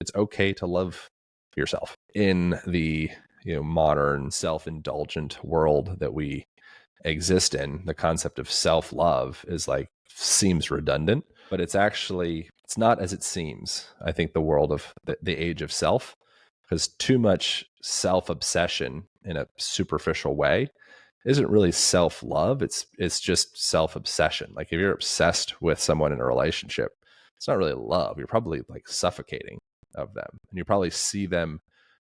it's okay to love yourself. In the modern self-indulgent world that we exist in, the concept of self-love is like seems redundant, but it's not as it seems. I think the world of the age of self, because too much self-obsession in a superficial way isn't really self-love. It's just self-obsession. Like if you're obsessed with someone in a relationship, it's not really love. You're probably like suffocating of them, and you probably see them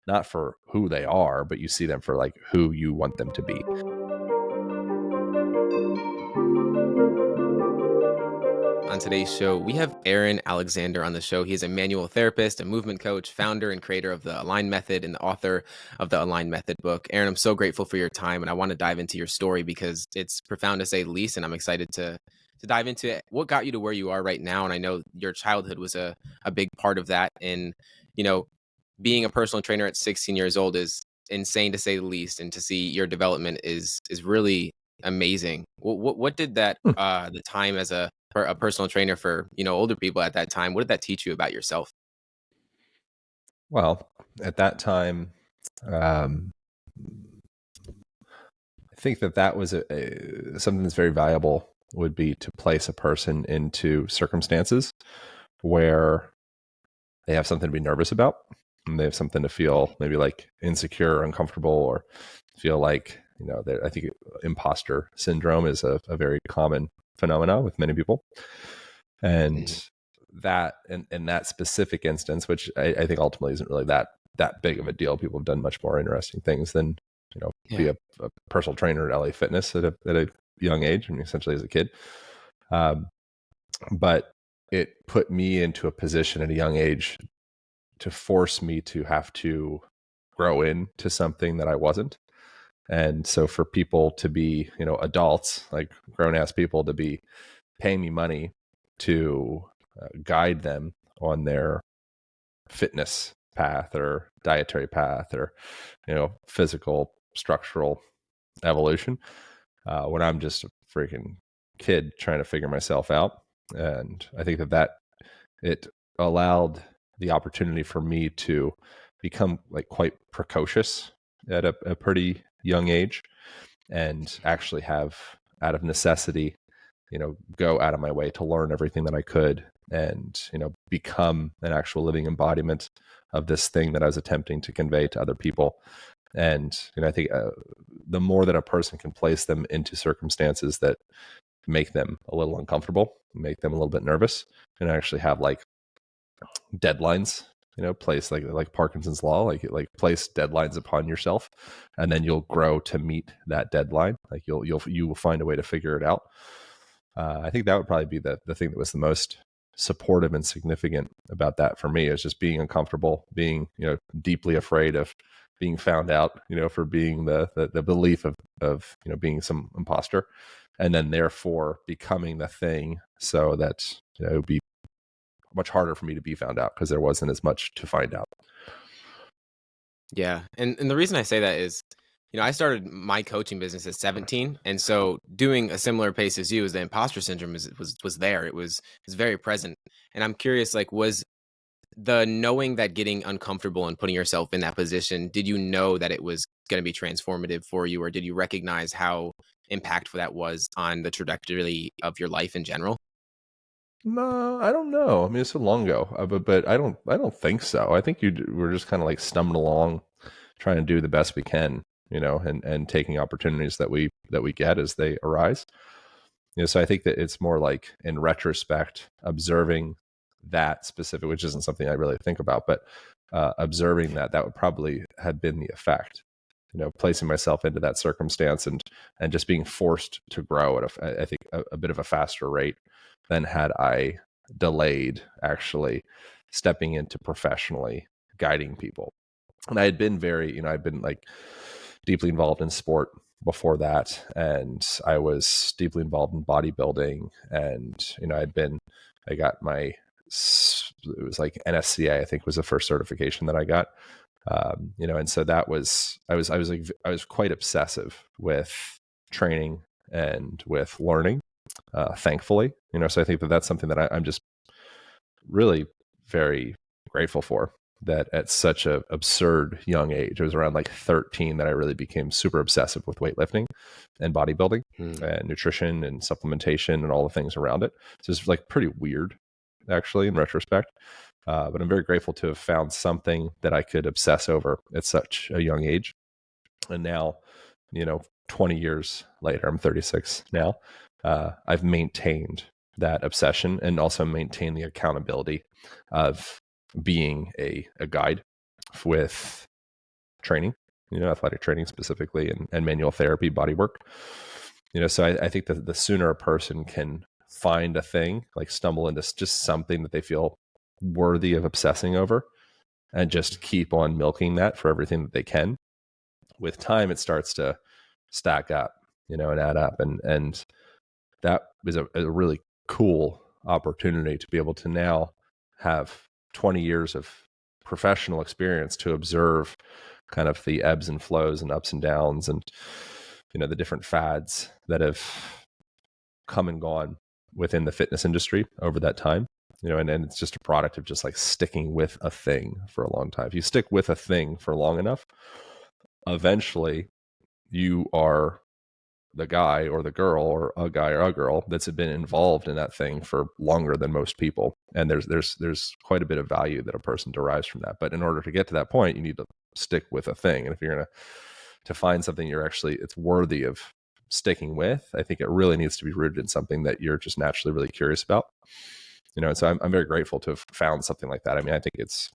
not for who they are, but you see them for like who you want them to be. On today's show, we have Aaron Alexander on the show. He is a manual therapist, a movement coach, founder and creator of the Align Method, and the author of the Align Method book. Aaron, I'm so grateful for your time, and I want to dive into your story because it's profound to say the least, and I'm excited to dive into it. What got you to where you are right now? And I know your childhood was a big part of that. And, you know, being a personal trainer at 16 years old is insane to say the least, and to see your development is really amazing. What did that Hmm. the time as a personal trainer for older people at that time, what did that teach you about yourself? Well, at that time, um, I think that was something that's very valuable would be to place a person into circumstances where they have something to be nervous about, and they have something to feel maybe like insecure, uncomfortable, or feel like, I think imposter syndrome is a very common phenomena with many people. Mhm. And that, in that specific instance, which I think ultimately isn't really that big of a deal. People have done much more interesting things than, be Yeah. a personal trainer at LA Fitness at a young age, I mean, essentially as a kid. Um, but it put me into a position at a young age to force me to have to grow into something that I wasn't. And so for people to be, adults, like grown ass people, to be paying me money to guide them on their fitness path or dietary path or, physical structural evolution, when I'm just a freaking kid trying to figure myself out. And I think that it allowed the opportunity for me to become like quite precocious at a pretty young age, and actually have, out of necessity, go out of my way to learn everything that I could, and, become an actual living embodiment of this thing that I was attempting to convey to other people. And, I think the more that a person can place them into circumstances that make them a little uncomfortable, make them a little bit nervous, and actually have like deadlines, place like Parkinson's law, like place deadlines upon yourself, and then you'll grow to meet that deadline. Like you will find a way to figure it out. I think that would probably be the thing that was the most supportive and significant about that for me, is just being uncomfortable, being, deeply afraid of being found out, for being the belief of, being some imposter, and then therefore becoming the thing, so that, it would be much harder for me to be found out because there wasn't as much to find out. Yeah. And the reason I say that is, I started my coaching business at 17. And so doing a similar pace as you, is the imposter syndrome was there. It was very present. And I'm curious, like, was the knowing that getting uncomfortable and putting yourself in that position, did you know that it was going to be transformative for you, or did you recognize how impactful that was on the trajectory of your life in general? No, I don't know. I mean, it's so long ago, but I don't think so. I think we're just kind of like stumbling along, trying to do the best we can, and taking opportunities that we get as they arise. So I think that it's more like, in retrospect, observing that specific, which isn't something I really think about, but observing that would probably have been the effect. Placing myself into that circumstance, and just being forced to grow at I think a bit of a faster rate than had I delayed actually stepping into professionally guiding people. And I had been I'd been like deeply involved in sport before that, and I was deeply involved in bodybuilding, and I got my, it was like NSCA, I think, was the first certification that I got. And so that was, I was quite obsessive with training and with learning, thankfully. So I think that that's something that I'm just really very grateful for. that at such a absurd young age. It was around like 13 that I really became super obsessive with weightlifting and bodybuilding and nutrition and supplementation and all the things around it. So it's like pretty weird, actually, in retrospect. But I'm very grateful to have found something that I could obsess over at such a young age. And now, 20 years later, I'm 36 now. I've maintained that obsession and also maintained the accountability of being a guide with training, athletic training specifically, and manual therapy, body work. So I think that the sooner a person can find a thing, like stumble into just something that they feel worthy of obsessing over and just keep on milking that for everything that they can, with time, it starts to stack up, and add up. And that is a really cool opportunity to be able to now have 20 years of professional experience to observe kind of the ebbs and flows and ups and downs and, the different fads that have come and gone within the fitness industry over that time. And it's just a product of just like sticking with a thing for a long time. If you stick with a thing for long enough, eventually you are the guy or the girl, or a guy or a girl that's been involved in that thing for longer than most people. And there's quite a bit of value that a person derives from that. But in order to get to that point, you need to stick with a thing. And if you're going to find something it's worthy of sticking with, I think it really needs to be rooted in something that you're just naturally really curious about. And so I'm very grateful to have found something like that. I mean, I think it's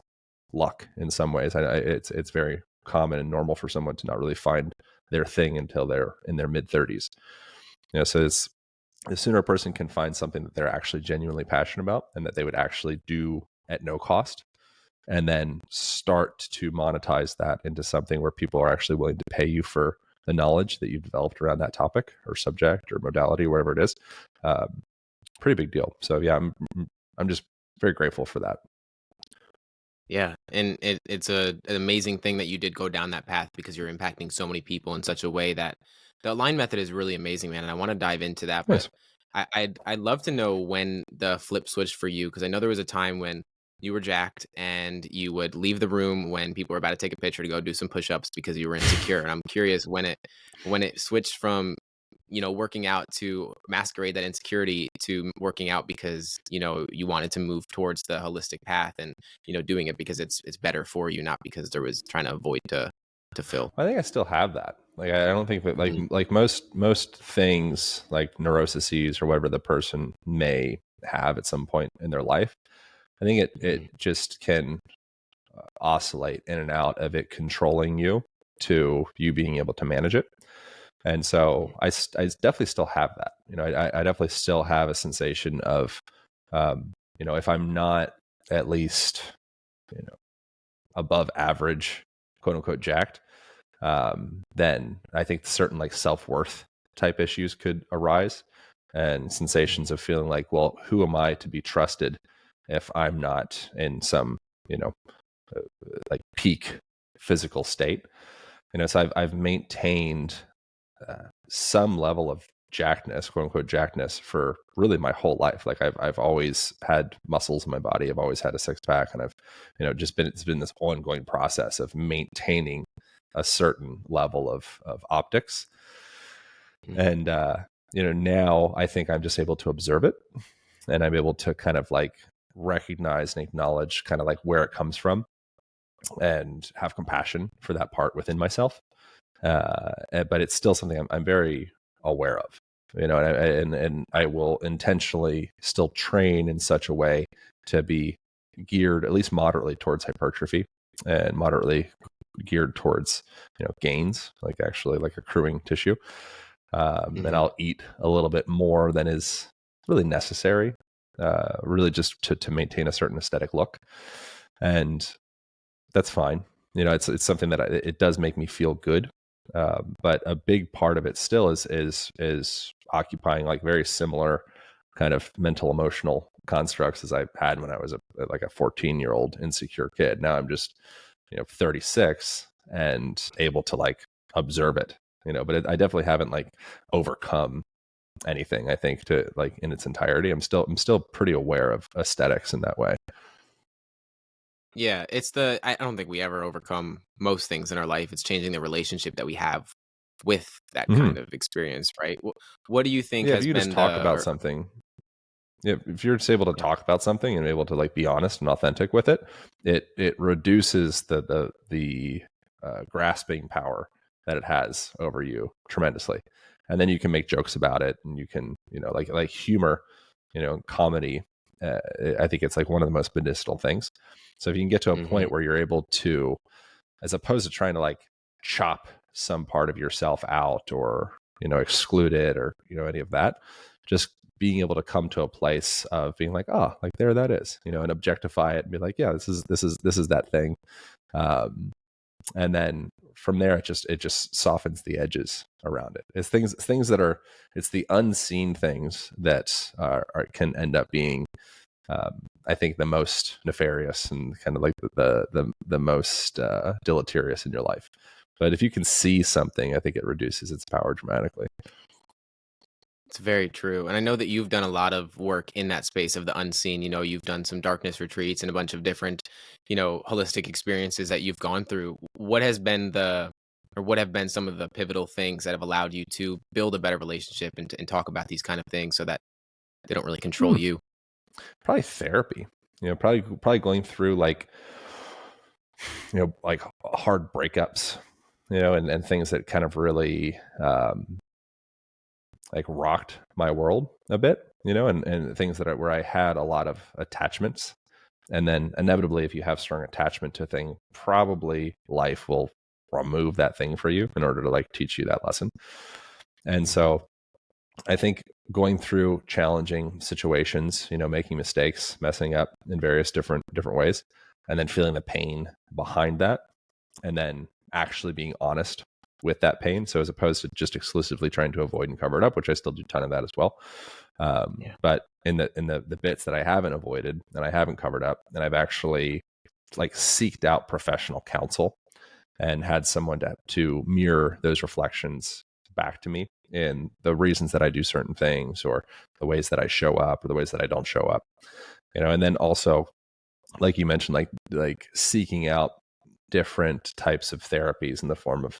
luck in some ways. It's very common and normal for someone to not really find their thing until they're in their mid 30s. So it's, the sooner a person can find something that they're actually genuinely passionate about and that they would actually do at no cost, and then start to monetize that into something where people are actually willing to pay you for the knowledge that you've developed around that topic or subject or modality, whatever it is, pretty big deal. So yeah, I'm just very grateful for that. Yeah, and it's an amazing thing that you did go down that path, because you're impacting so many people in such a way that the Align method is really amazing, man. And I want to dive into that, but Nice. I'd love to know when the flip switched for you, because I know there was a time when you were jacked and you would leave the room when people were about to take a picture to go do some push-ups because you were insecure. And I'm curious when it switched from working out to masquerade that insecurity to working out because, you wanted to move towards the holistic path and, doing it because it's better for you, not because there was trying to avoid to fill. I think I still have that. Like, I don't think that Mm, like most things like neuroses or whatever the person may have at some point in their life, I think it mhm, just can oscillate in and out of it controlling you to you being able to manage it. And so mhm, I definitely still have that. I definitely still have a sensation of, if I'm not at least, above average, quote unquote, jacked, then I think certain like self-worth type issues could arise, and sensations mhm, of feeling like, well, who am I to be trusted if I'm not in some, uh, like peak physical state? So I've maintained some level of jackness, quote unquote jackness, for really my whole life. Like I've always had muscles in my body. I've always had a six pack, and I've, it's been this ongoing process of maintaining a certain level of optics. mhm, And now I think I'm just able to observe it, and I'm able to kind of like recognize and acknowledge kind of like where it comes from, and have compassion for that part within myself. But it's still something I'm very aware of, and I will intentionally still train in such a way to be geared at least moderately towards hypertrophy, and moderately geared towards, gains, like actually like accruing tissue. And mhm. I'll eat a little bit more than is really necessary, really just to maintain a certain aesthetic look. And that's fine. It's something that it does make me feel good. But a big part of it still is occupying like very similar kind of mental emotional constructs as I had when I was like a 14-year-old insecure kid. Now I'm just 36 and able to like observe it. But I definitely haven't like overcome anything, I think, to like in its entirety. I'm still pretty aware of aesthetics in that way. Yeah, it's the I don't think we ever overcome most things in our life. It's changing the relationship that we have with that Hmm. kind of experience, right? What do you think Yeah, if has you can just been talk the about or something, yeah, if you're just able to yeah. talk about something and able to like be honest and authentic with it, it reduces the grasping power that it has over you tremendously. And then you can make jokes about it, and you can, like humor, comedy. Uh, I think it's like one of the most medicinal things. So if you can get to a Mhm. point where you're able to, as opposed to trying to like chop some part of yourself out, or exclude it, or any of that, just being able to come to a place of being like, oh, like there that is, and objectify it and be like, yeah, this is that thing. um, and then from there, it just softens the edges around it. It's things that are, it's the unseen things that can end up being, I think, the most nefarious and kind of like the most deleterious in your life. But if you can see something, I think it reduces its power dramatically. It's very true. And I know that you've done a lot of work in that space of the unseen. You've done some darkness retreats and a bunch of different, holistic experiences that you've gone through. What have been some of the pivotal things that have allowed you to build a better relationship and talk about these kind of things so that they don't really control Hmm. you? Probably therapy. Probably going through like, like hard breakups, and things that kind of really like rocked my world a bit, and things where I had a lot of attachments. And then inevitably, if you have strong attachment to a thing, probably life will remove that thing for you in order to like teach you that lesson. And Mhm. so I think going through challenging situations, making mistakes, messing up in various different ways, and then feeling the pain behind that, and then actually being honest with that pain. So as opposed to just exclusively trying to avoid and cover it up, which I still do a ton of that as well. Yeah. But in the bits that I haven't avoided and I haven't covered up, and I've actually like seeked out professional counsel and had someone to mirror those reflections back to me in the reasons that I do certain things, or the ways that I show up, or the ways that I don't show up, and then also, like you mentioned, like seeking out different types of therapies in the form of,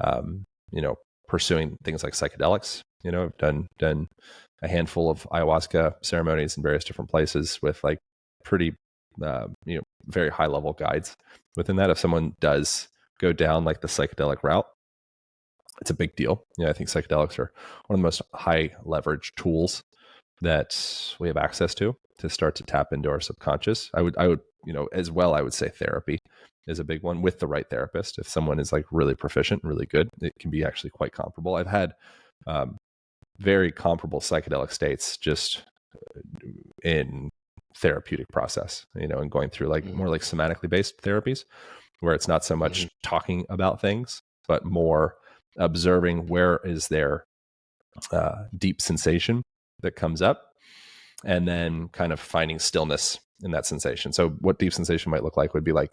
um, you know, pursuing things like psychedelics. I've done a handful of ayahuasca ceremonies in various different places with like pretty, very high level guides within that. If someone does go down like the psychedelic route, it's a big deal. I think psychedelics are one of the most high leverage tools that we have access to start to tap into our subconscious. I would, as well, I would say therapy is a big one with the right therapist. If someone is like really proficient, really good, it can be actually quite comparable. I've had um, very comparable psychedelic states just in therapeutic process, and going through like Mhm. more like somatically based therapies, where it's not so much Mhm. talking about things, but more observing where is there deep sensation that comes up, and then kind of finding stillness in that sensation. So what deep sensation might look like would be like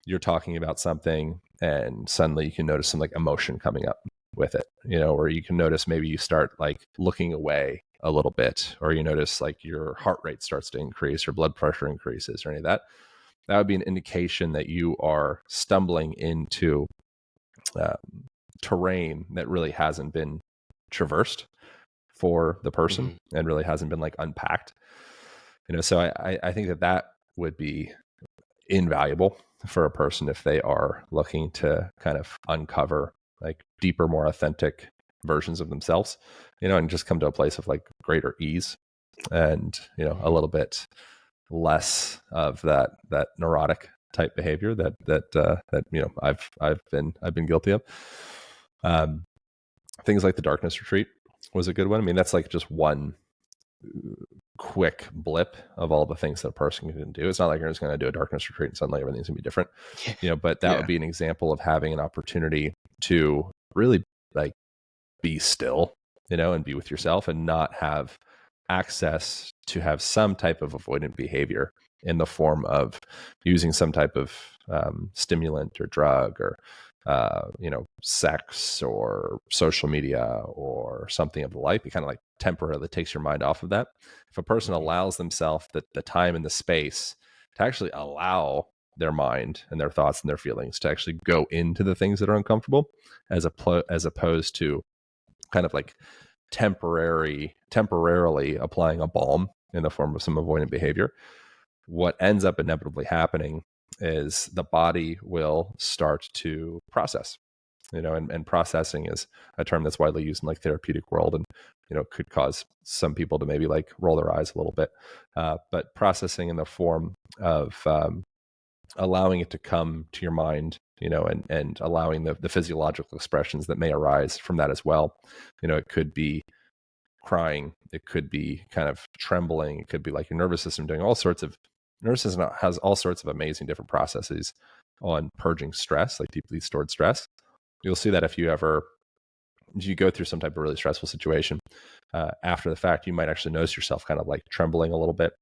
you're talking about something and suddenly you can notice some like emotion coming up with it, or you can notice maybe you start like looking away a little bit, or you notice like your heart rate starts to increase or blood pressure increases or any of that. That would be an indication that you are stumbling into um, terrain that really hasn't been traversed for the person Mhm. and really hasn't been like unpacked. So I think that would be invaluable for a person if they are looking to kind of uncover like deeper, more authentic versions of themselves, and just come to a place of like greater ease, and a Mhm. little bit less of that neurotic type behavior that I've been guilty of. um Things like the darkness retreat was a good one. I mean, that's like just one quick blip of all the things that a person can do. It's not like you're just going to do a darkness retreat and suddenly everything's going to be different, but that would Yeah. be an example of having an opportunity to really like be still, and be with yourself and not have access to have some type of avoidant behavior in the form of using some type of stimulant or drug, or sex or social media or something of the like. It kind of like temporarily takes your mind off of that. If a person Mhm. allows themselves the time and the space to actually allow their mind and their thoughts and their feelings to actually go into the things that are uncomfortable, as opposed to kind of like temporarily applying a balm in the form of some avoidant behavior. What ends up inevitably happening is the body will start to process, and processing is a term that's widely used in like therapeutic world, and could cause some people to maybe like roll their eyes a little bit, but processing in the form of allowing it to come to your mind, and allowing the physiological expressions that may arise from that as well. It could be crying, it could be kind of trembling, it could be like your nervous system doing nervous system has all sorts of amazing different processes on purging stress, like deeply stored stress. You'll see that if you go through some type of really stressful situation, after the fact, you might actually notice yourself kind of like trembling a little bit.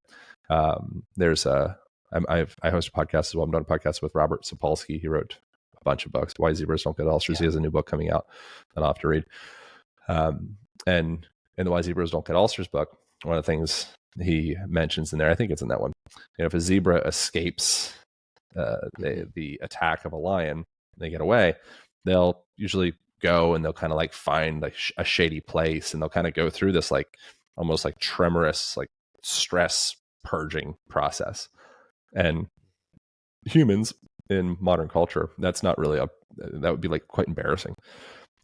I host a podcast as well. I'm doing a podcast with Robert Sapolsky. He wrote a bunch of books. Why Zebras Don't Get Ulcers. Yeah. He has a new book coming out that I'll have to read. And in the Why Zebras Don't Get Ulcers book, one of the things he mentions in there, I think it's in that one, if a zebra escapes the attack of a lion, they get away, they'll usually go and they'll kind of like find like a shady place, and they'll kind of go through this like almost like tremorous like stress purging process. And humans in modern culture, that would be like quite embarrassing,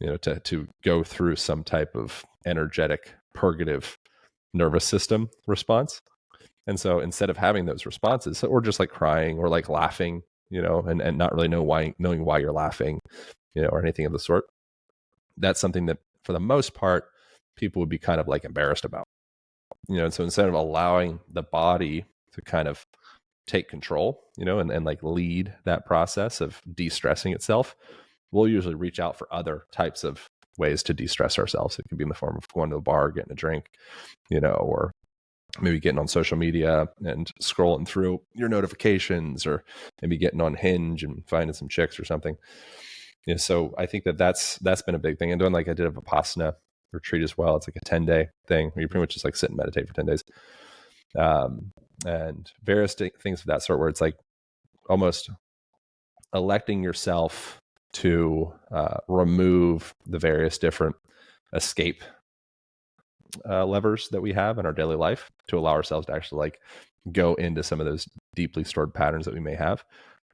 to go through some type of energetic purgative nervous system response. And so instead of having those responses, or just like crying or like laughing, and not really knowing why you're laughing, or anything of the sort, that's something that for the most part people would be kind of like embarrassed about. And so instead of allowing the body to kind of take control, and like lead that process of de-stressing itself, we'll usually reach out for other types of ways to de-stress ourselves. It could be in the form of going to the bar, getting a drink, or maybe getting on social media and scrolling through your notifications, or maybe getting on Hinge and finding some chicks or something. So I think that's been a big thing. And doing like I did a Vipassana retreat as well. It's like a 10-day thing where you pretty much just like sit and meditate for 10 days. And various things of that sort, where it's like almost electing yourself to remove the various different escape levers that we have in our daily life, to allow ourselves to actually like go into some of those deeply stored patterns that we may have.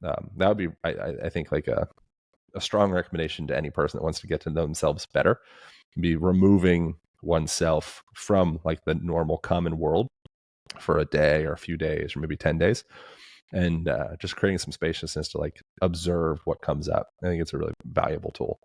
That would be, I think, like a strong recommendation to any person that wants to get to know themselves better, be removing oneself from like the normal common world for a day or a few days or maybe 10 days, and just creating some spaciousness to like observe what comes up. I think it's a really valuable tool.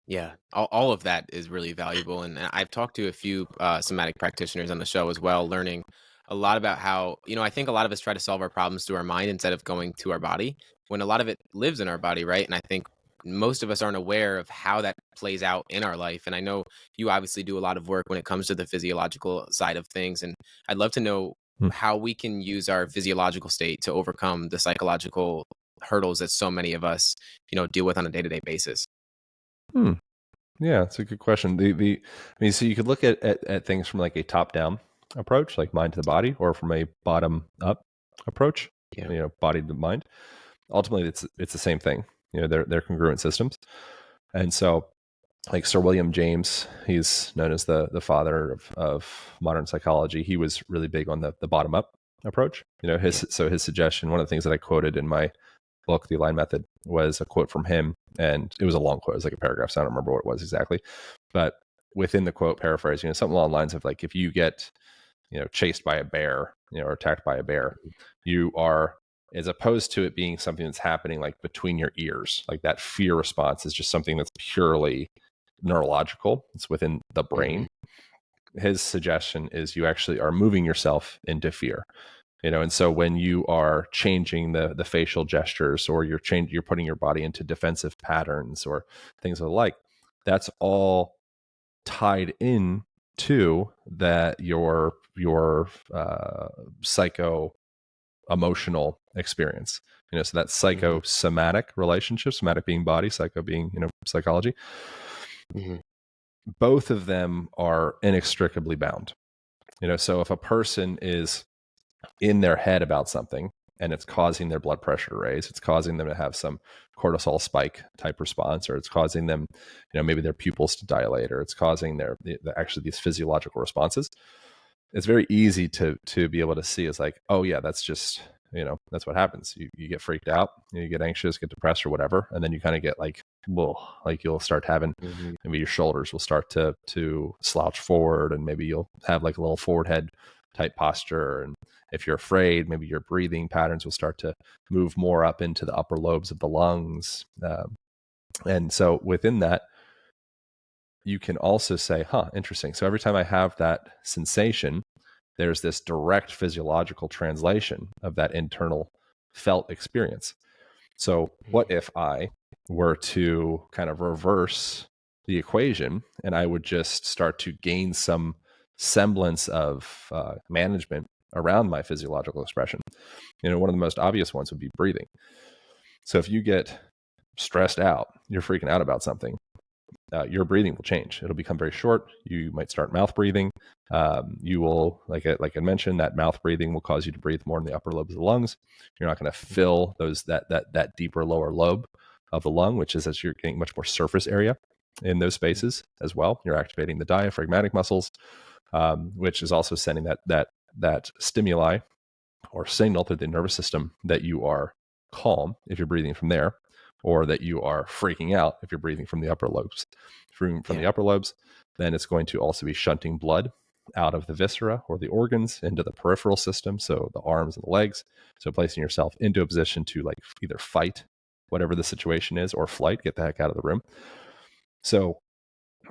Yeah, all of that is really valuable. And I've talked to a few somatic practitioners on the show as well, learning a lot about how, I think a lot of us try to solve our problems through our mind instead of going to our body, when a lot of it lives in our body, right? And I think most of us aren't aware of how that plays out in our life. And I know you obviously do a lot of work when it comes to the physiological side of things. And I'd love to know how we can use our physiological state to overcome the psychological hurdles that so many of us, deal with on a day-to-day basis. Yeah, it's a good question. So you could look at things from like a top-down approach, like mind to the body, or from a bottom-up approach, body to mind. Ultimately, it's the same thing. They're congruent systems. And so, like Sir William James, he's known as the father of modern psychology. He was really big on the bottom-up approach. His suggestion, one of the things that I quoted in my book, The Align Method, was a quote from him, and it was a long quote. It was like a paragraph, so I don't remember what it was exactly. But within the quote, paraphrasing, something along the lines of like, if you get, chased by a bear, or attacked by a bear, you are, as opposed to it being something that's happening like between your ears, like that fear response is just something that's purely neurological. It's within the brain. His suggestion is you actually are moving yourself into fear. And so when you are changing the facial gestures, or you're putting your body into defensive patterns or things of the like, that's all tied in to that your psycho emotional experience. So that psychosomatic relationship, somatic being body, psycho being, psychology. Both of them are inextricably bound. So if a person is in their head about something, and it's causing their blood pressure to raise. It's causing them to have some cortisol spike type response, or it's causing them, maybe their pupils to dilate, or it's causing actually these physiological responses. It's very easy to be able to see as like, oh yeah, that's just, that's what happens. You get freaked out, you get anxious, get depressed or whatever. And then you kind of get like, whoa, like you'll start having, maybe your shoulders will start to slouch forward, and maybe you'll have like a little forward head type posture. And if you're afraid, maybe your breathing patterns will start to move more up into the upper lobes of the lungs. And so within that, you can also say, interesting. So every time I have that sensation, there's this direct physiological translation of that internal felt experience. So what if I were to kind of reverse the equation, and I would just start to gain some semblance of management around my physiological expression? One of the most obvious ones would be breathing. So if you get stressed out, you're freaking out about something, your breathing will change. It'll become very short. You might start mouth breathing. You will, like I mentioned, that mouth breathing will cause you to breathe more in the upper lobes of the lungs. You're not going to fill that deeper lower lobe of the lung, which is as you're getting much more surface area in those spaces as well. You're activating the diaphragmatic muscles, which is also sending that stimuli or signal through the nervous system that you are calm if you're breathing from there, or that you are freaking out if you're breathing from the upper lobes. From the upper lobes, then it's going to also be shunting blood out of the viscera or the organs into the peripheral system, so the arms and the legs. So placing yourself into a position to like either fight whatever the situation is, or flight, get the heck out of the room. So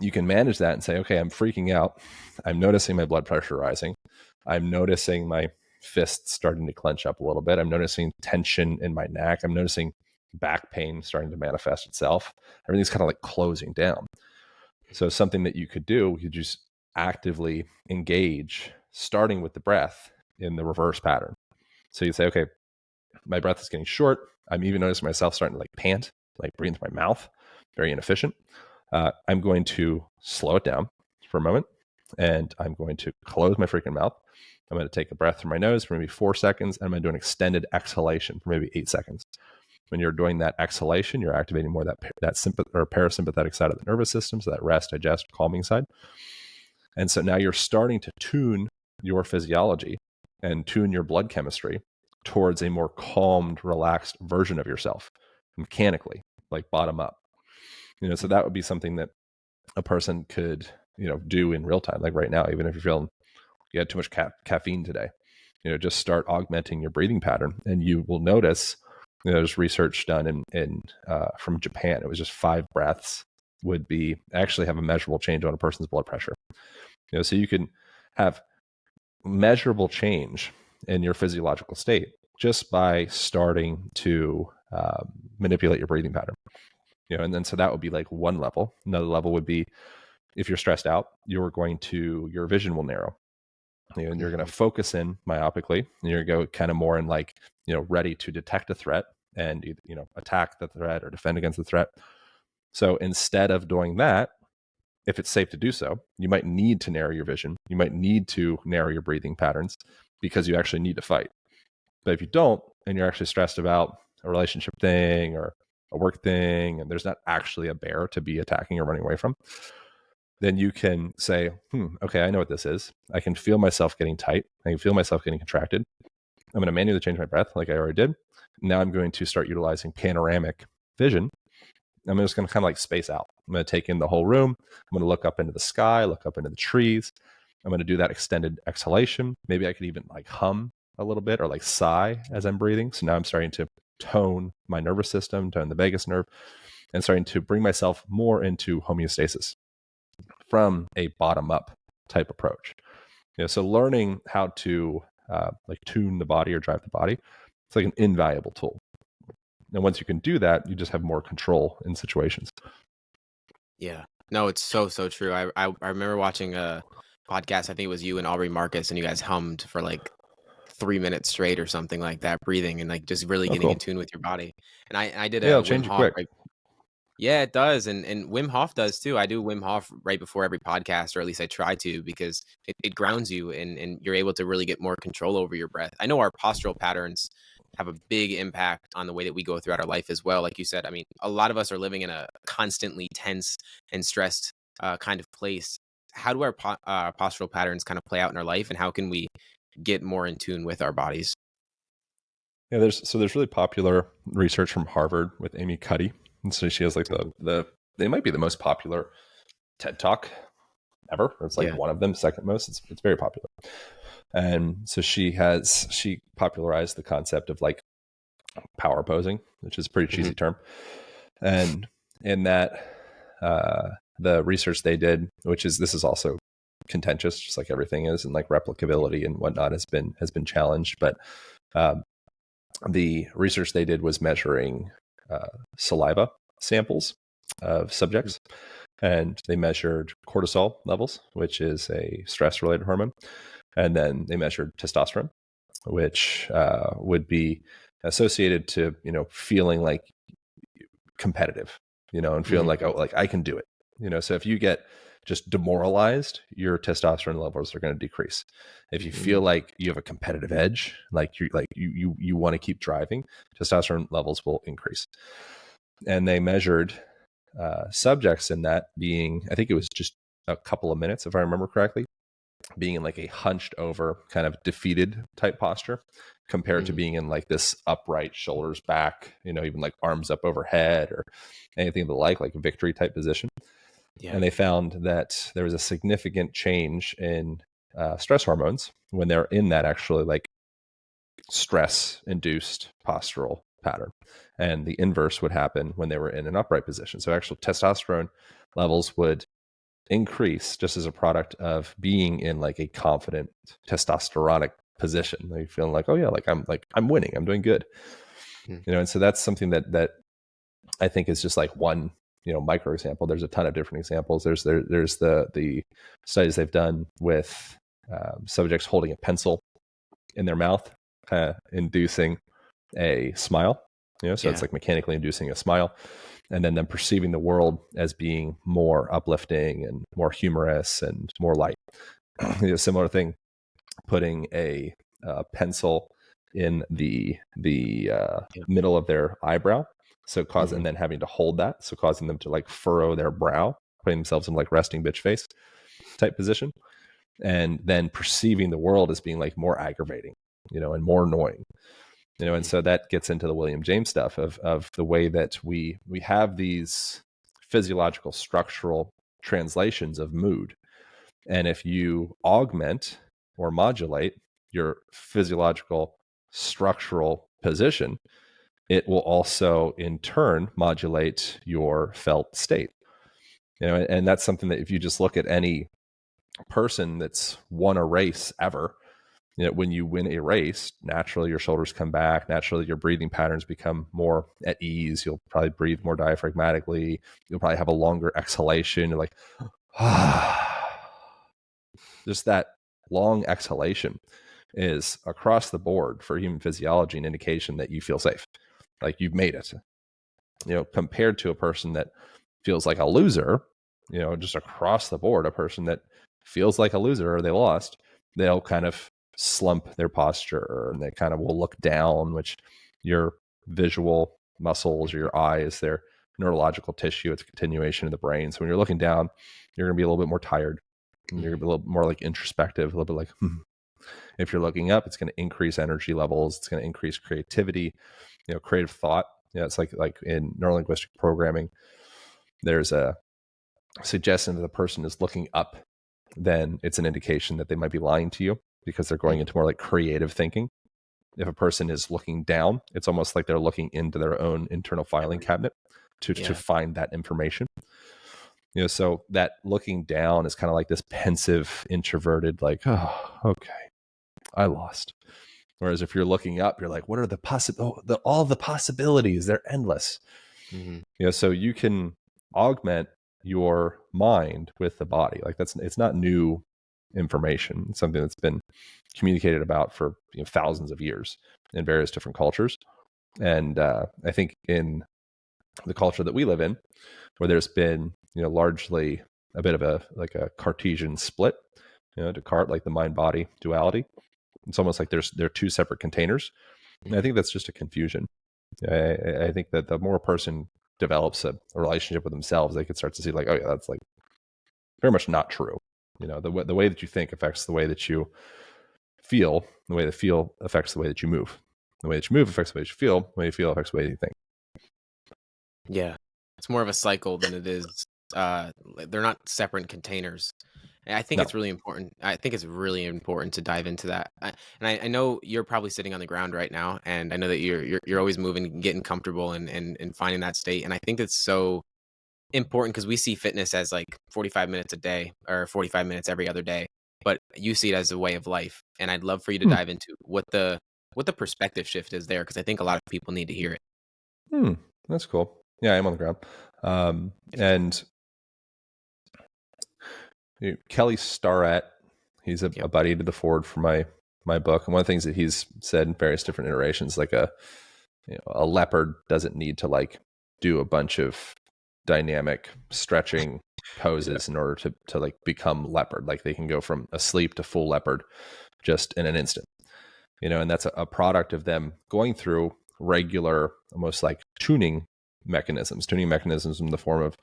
you can manage that and say, okay, I'm freaking out. I'm noticing my blood pressure rising. I'm noticing my fists starting to clench up a little bit. I'm noticing tension in my neck. I'm noticing back pain starting to manifest itself. Everything's kind of like closing down. So something that you could do, you just actively engage, starting with the breath in the reverse pattern. So you say, okay, my breath is getting short. I'm even noticing myself starting to like pant, like breathe into my mouth, very inefficient. I'm going to slow it down for a moment, and I'm going to close my freaking mouth. I'm going to take a breath through my nose for maybe 4 seconds, and I'm going to do an extended exhalation for maybe 8 seconds. When you're doing that exhalation, you're activating more that parasympathetic side of the nervous system, so that rest, digest, calming side. And so now you're starting to tune your physiology and tune your blood chemistry towards a more calmed, relaxed version of yourself, mechanically, like bottom up. So that would be something that a person could, do in real time, like right now, even if you're feeling you had too much caffeine today, just start augmenting your breathing pattern, and you will notice. There's research done in from Japan. It was just 5 breaths would actually have a measurable change on a person's blood pressure. So you can have measurable change in your physiological state just by starting to manipulate your breathing pattern. And then so that would be like one level. Another level would be if you're stressed out, your vision will narrow. And you're going to focus in myopically, and you're going to go kind of more in like, ready to detect a threat and, attack the threat or defend against the threat. So instead of doing that, if it's safe to do so, you might need to narrow your vision. You might need to narrow your breathing patterns because you actually need to fight. But if you don't, and you're actually stressed about a relationship thing or a work thing, and there's not actually a bear to be attacking or running away from, then you can say, okay, I know what this is. I can feel myself getting tight. I can feel myself getting contracted. I'm going to manually change my breath like I already did. Now I'm going to start utilizing panoramic vision. I'm just going to kind of like space out. I'm going to take in the whole room. I'm going to look up into the sky, look up into the trees. I'm going to do that extended exhalation. Maybe I could even like hum a little bit or like sigh as I'm breathing. So now I'm starting to tone my nervous system, tone the vagus nerve, and starting to bring myself more into homeostasis from a bottom-up type approach. So learning how to like tune the body or drive the body, it's like an invaluable tool. And once you can do that, you just have more control in situations. Yeah, no, it's so true. I remember watching a podcast. I think it was you and Aubrey Marcus, and you guys hummed for like 3 minutes straight or something like that, breathing and like just really getting in tune with your body. And I did it'll a Wim change you Hof. quick. Yeah, it does. And Wim Hof does too. I do Wim Hof right before every podcast, or at least I try to, because it grounds you and you're able to really get more control over your breath. I know our postural patterns have a big impact on the way that we go throughout our life as well. Like you said, I mean, a lot of us are living in a constantly tense and stressed kind of place. How do our postural patterns kind of play out in our life, and how can we get more in tune with our bodies? Yeah, there's really popular research from Harvard with Amy Cuddy, and so she has like the they might be the most popular TED Talk ever. It's like Yeah. one of them, second most. It's very popular, and so she popularized the concept of like power posing, which is a pretty cheesy term, and in that the research they did, this is also contentious, just like everything is, and like replicability and whatnot has been challenged, but um, the research they did was measuring saliva samples of subjects, and they measured cortisol levels, which is a stress-related hormone, and then they measured testosterone, which would be associated to feeling like competitive, and feeling like, oh, like I can do it, So if you get just demoralized, your testosterone levels are going to decrease. If you feel like you have a competitive edge, you want to keep driving, testosterone levels will increase. And they measured subjects in that being, I think it was just a couple of minutes, if I remember correctly, being in like a hunched over kind of defeated type posture compared to being in like this upright, shoulders back, even like arms up overhead or anything of the like a victory type position. Yeah. And they found that there was a significant change in stress hormones when they're in that actually like stress induced postural pattern. And the inverse would happen when they were in an upright position. So actual testosterone levels would increase just as a product of being in like a confident testosteronic position. Like feeling like, oh yeah, I'm winning, I'm doing good. And so that's something that I think is just like one micro example. There's a ton of different examples. There's the studies they've done with subjects holding a pencil in their mouth, inducing a smile. So it's like mechanically inducing a smile, and then them perceiving the world as being more uplifting and more humorous and more light. Similar thing, putting a pencil in the middle of their eyebrow, so and then having to hold that, so causing them to like furrow their brow, putting themselves in like resting bitch face type position, and then perceiving the world as being like more aggravating, and more annoying. And so that gets into the William James stuff of the way that we have these physiological structural translations of mood. And if you augment or modulate your physiological structural position, it will also in turn modulate your felt state. And that's something that if you just look at any person that's won a race ever, when you win a race, naturally your shoulders come back, naturally your breathing patterns become more at ease. You'll probably breathe more diaphragmatically. You'll probably have a longer exhalation. You're like, just that long exhalation is across the board for human physiology an indication that you feel safe, like you've made it. Compared to a person that feels like a loser, just across the board, a person that feels like a loser or they lost, they'll kind of slump their posture and they kind of will look down, which your visual muscles or your eyes, their neurological tissue, it's a continuation of the brain. So when you're looking down, you're going to be a little bit more tired. And you're going to be a little more like introspective, a little bit like, If you're looking up, it's going to increase energy levels. It's going to increase creativity, creative thought. It's like in neurolinguistic programming, there's a suggestion that the person is looking up, then it's an indication that they might be lying to you because they're going into more like creative thinking. If a person is looking down, it's almost like they're looking into their own internal filing cabinet to find that information. So that looking down is kind of like this pensive, introverted, like, oh, okay, I lost. Whereas if you're looking up, you're like, what are all the possibilities? They're endless. So you can augment your mind with the body. Like it's not new information. It's something that's been communicated about for thousands of years in various different cultures. And I think in the culture that we live in, where there's been largely a bit of a Cartesian split, Descartes, like the mind-body duality. It's almost like they're two separate containers. And I think that's just a confusion. I think that the more a person develops a relationship with themselves, they could start to see like, oh yeah, that's like very much not true. The way that you think affects the way that you feel. The way that feel affects the way that you move. The way that you move affects the way that you feel. The way you feel affects the way you think. Yeah. It's more of a cycle than it is. They're not separate containers. And I think No. it's really important. I think it's really important to dive into that. I know you're probably sitting on the ground right now, and I know that you're always moving and getting comfortable and finding that state. And I think it's so important because we see fitness as like 45 minutes a day or 45 minutes every other day, but you see it as a way of life. And I'd love for you to Hmm. dive into what the perspective shift is there, because I think a lot of people need to hear it. That's cool. Yeah, I am on the ground. And Kelly Starrett, he's a Yep. buddy to the forward for my book. And one of the things that he's said in various different iterations, like a leopard doesn't need to like do a bunch of dynamic stretching poses in order to like become leopard. Like they can go from asleep to full leopard just in an instant. And that's a product of them going through regular, almost like tuning mechanisms in the form of,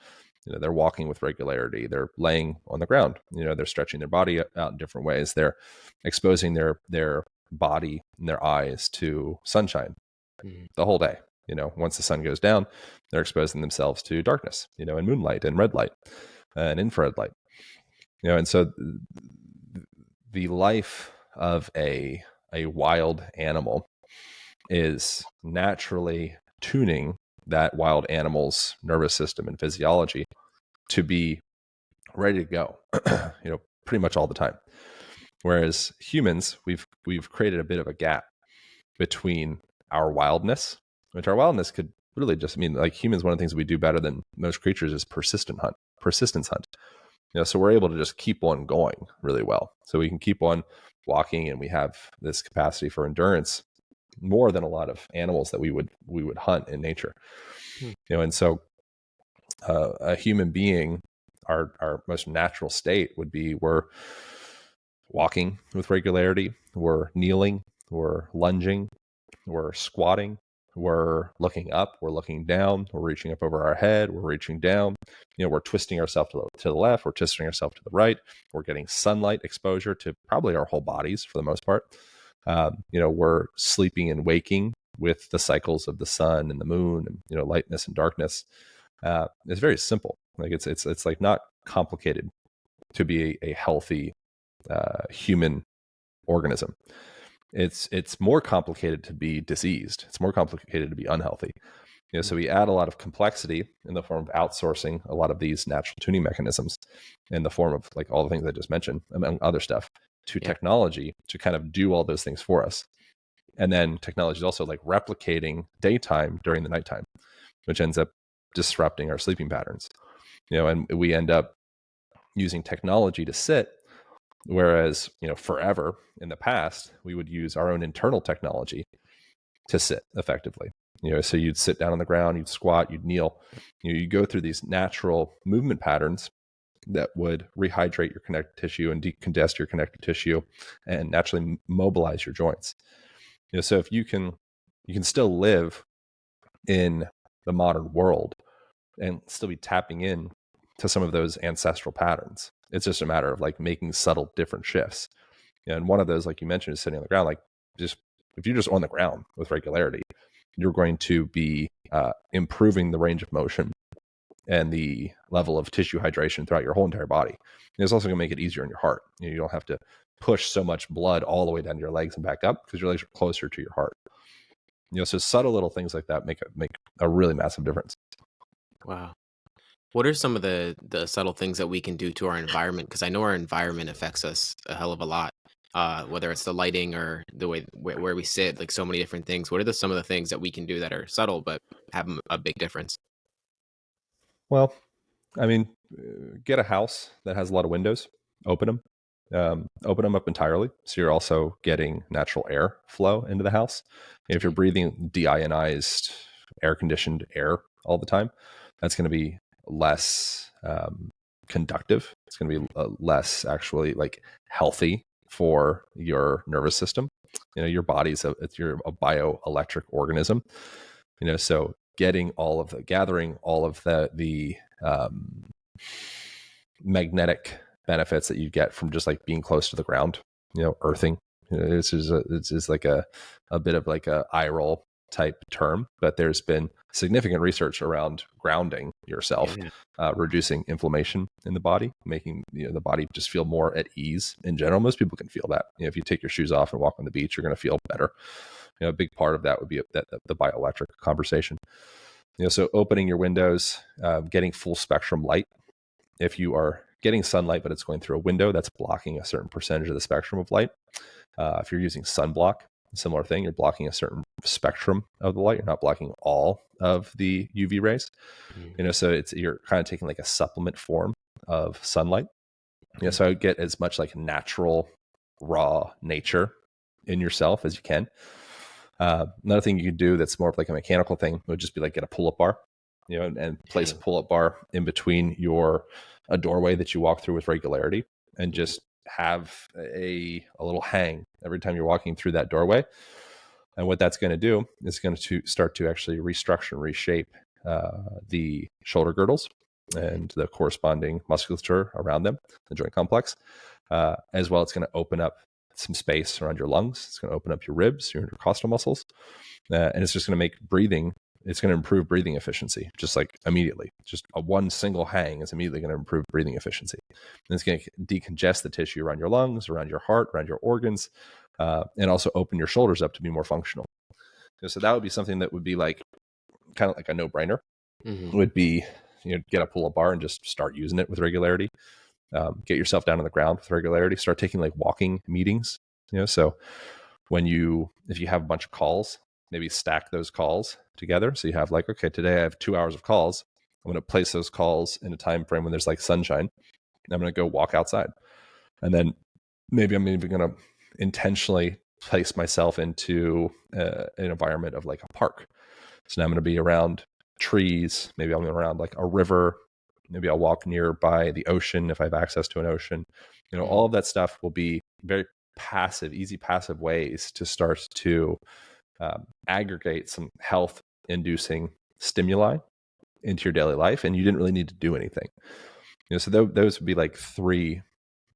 they're walking with regularity, they're laying on the ground, they're stretching their body out in different ways, they're exposing their body and their eyes to sunshine the whole day. Once the sun goes down, they're exposing themselves to darkness, and moonlight and red light and infrared light. And so the life of a wild animal is naturally tuning that wild animal's nervous system and physiology to be ready to go, pretty much all the time. Whereas humans, we've created a bit of a gap between our wildness, which our wildness could really just mean like humans. One of the things we do better than most creatures is persistence hunt. So we're able to just keep on going really well. So we can keep on walking, and we have this capacity for endurance more than a lot of animals that we would hunt in nature. And so a human being, our most natural state would be we're walking with regularity, we're kneeling, we're lunging, we're squatting, we're looking up, we're looking down, we're reaching up over our head, we're reaching down, we're twisting ourselves to the left, we're twisting ourselves to the right, we're getting sunlight exposure to probably our whole bodies for the most part. We're sleeping and waking with the cycles of the sun and the moon, and lightness and darkness. It's very simple. Like it's like not complicated to be a healthy human organism. It's more complicated to be diseased. It's more complicated to be unhealthy. So we add a lot of complexity in the form of outsourcing a lot of these natural tuning mechanisms in the form of like all the things I just mentioned, among other stuff, to technology to kind of do all those things for us. And then technology is also like replicating daytime during the nighttime, which ends up disrupting our sleeping patterns. And we end up using technology to sit, whereas forever in the past we would use our own internal technology to sit effectively. So you'd sit down on the ground, you'd squat, you'd kneel, you go through these natural movement patterns that would rehydrate your connective tissue and decongest your connective tissue and naturally mobilize your joints. So if you can still live in the modern world and still be tapping in to some of those ancestral patterns. It's just a matter of like making subtle different shifts. And one of those, like you mentioned, is sitting on the ground. Like just if you're just on the ground with regularity, you're going to be improving the range of motion and the level of tissue hydration throughout your whole entire body. And it's also going to make it easier on your heart. You don't have to push so much blood all the way down to your legs and back up because your legs are closer to your heart. So subtle little things like that make a really massive difference. Wow. What are some of the subtle things that we can do to our environment? Because I know our environment affects us a hell of a lot. Whether it's the lighting or the way where we sit, like so many different things. What are some of the things that we can do that are subtle but have a big difference? Well, I mean, get a house that has a lot of windows, open them up entirely. So you're also getting natural air flow into the house. And if you're breathing deionized, air conditioned air all the time, that's going to be less conductive. It's going to be less actually like healthy for your nervous system. Your body's you're a bioelectric organism. So gathering all of the magnetic benefits that you get from just like being close to the ground, earthing. This is like a bit of like a eye roll type term, but there's been significant research around grounding yourself, reducing inflammation in the body, making the body just feel more at ease in general. Most people can feel that. If you take your shoes off and walk on the beach, you're going to feel better. A big part of that would be the bioelectric conversation. So opening your windows, getting full spectrum light. If you are getting sunlight, but it's going through a window, that's blocking a certain percentage of the spectrum of light. If you're using sunblock, similar thing, you're blocking a certain spectrum of the light. You're not blocking all of the UV rays. So you're kind of taking like a supplement form of sunlight. So I would get as much like natural, raw nature in yourself as you can. Another thing you could do that's more of like a mechanical thing would just be like get a pull-up bar, and place a pull-up bar in between a doorway that you walk through with regularity, and just have a little hang every time you're walking through that doorway. And what that's going to do is going to start to actually restructure and reshape the shoulder girdles and the corresponding musculature around them, the joint complex. As well, it's going to open up some space around your lungs. It's going to open up your ribs, your intercostal muscles, and it's just going to make breathing. It's going to improve breathing efficiency, just like immediately. Just one single hang is immediately going to improve breathing efficiency. And it's going to decongest the tissue around your lungs, around your heart, around your organs, and also open your shoulders up to be more functional. So that would be something that would be like kind of like a no-brainer. Would be, get a pull-up bar and just start using it with regularity. Get yourself down on the ground with regularity. Start taking like walking meetings. So if you have a bunch of calls, maybe stack those calls together. So you have like, okay, today I have 2 hours of calls. I'm going to place those calls in a time frame when there's like sunshine. I'm going to go walk outside. And then maybe I'm even going to intentionally place myself into an environment of like a park. So now I'm going to be around trees. Maybe I'm going around like a river. Maybe I'll walk nearby the ocean if I have access to an ocean. All of that stuff will be very easy passive ways to start to aggregate some health-inducing stimuli into your daily life, and you didn't really need to do anything. So those would be like 3